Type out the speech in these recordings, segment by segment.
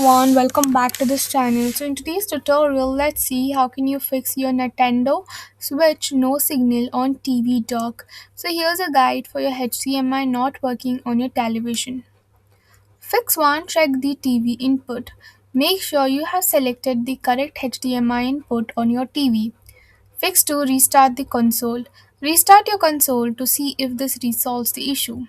everyone, welcome back to this channel. So in today's tutorial, let's see how can you fix your Nintendo Switch no signal on TV dock. So here's a guide for your HDMI not working on your television. Fix 1. Check the TV input. Make sure you have selected the correct HDMI input on your TV. Fix 2. Restart the console. Restart your console to see if this resolves the issue.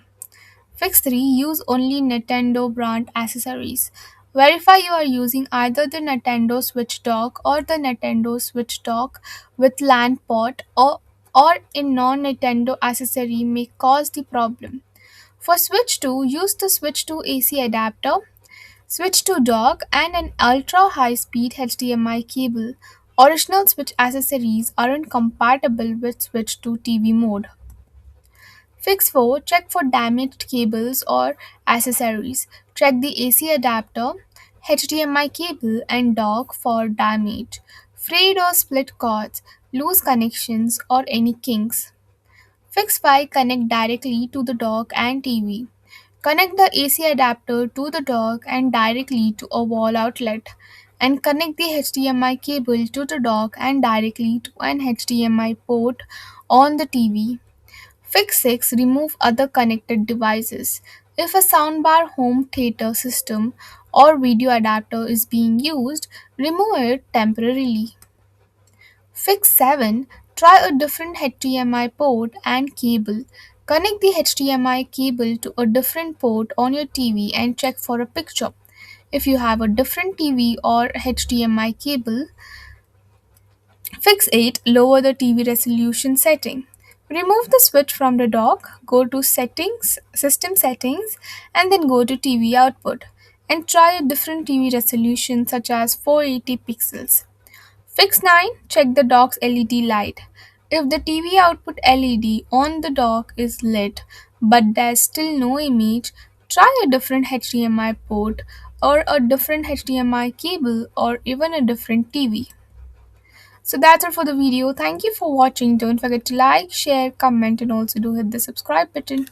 Fix 3. Use only Nintendo brand accessories. Verify you are using either the Nintendo Switch dock or the Nintendo Switch dock with LAN port or a non-Nintendo accessory may cause the problem. For Switch 2, use the Switch 2 AC adapter, Switch 2 dock and an ultra high-speed HDMI cable. Original Switch accessories aren't compatible with Switch 2 TV mode. Fix 4. Check for damaged cables or accessories. Check the AC adapter, HDMI cable, and dock for damage, frayed or split cords, loose connections, or any kinks. Fix 5. Connect directly to the dock and TV. Connect the AC adapter to the dock and directly to a wall outlet. And connect the HDMI cable to the dock and directly to an HDMI port on the TV. Fix 6. Remove other connected devices. If a soundbar, home theater system, or video adapter is being used, remove it temporarily. Fix 7. Try a different HDMI port and cable. Connect the HDMI cable to a different port on your TV and check for a picture. If you have a different TV or HDMI cable, Fix 8. Lower the TV resolution setting. Remove the switch from the dock, go to Settings, System Settings, and then go to TV Output. And try a different TV resolution such as 480 pixels. Fix 9. Check the dock's LED light. If the TV output LED on the dock is lit but there's still no image, try a different HDMI port or a different HDMI cable or even a different TV. So that's it for the video. Thank you for watching. Don't forget to like, share, comment, and also do hit the subscribe button.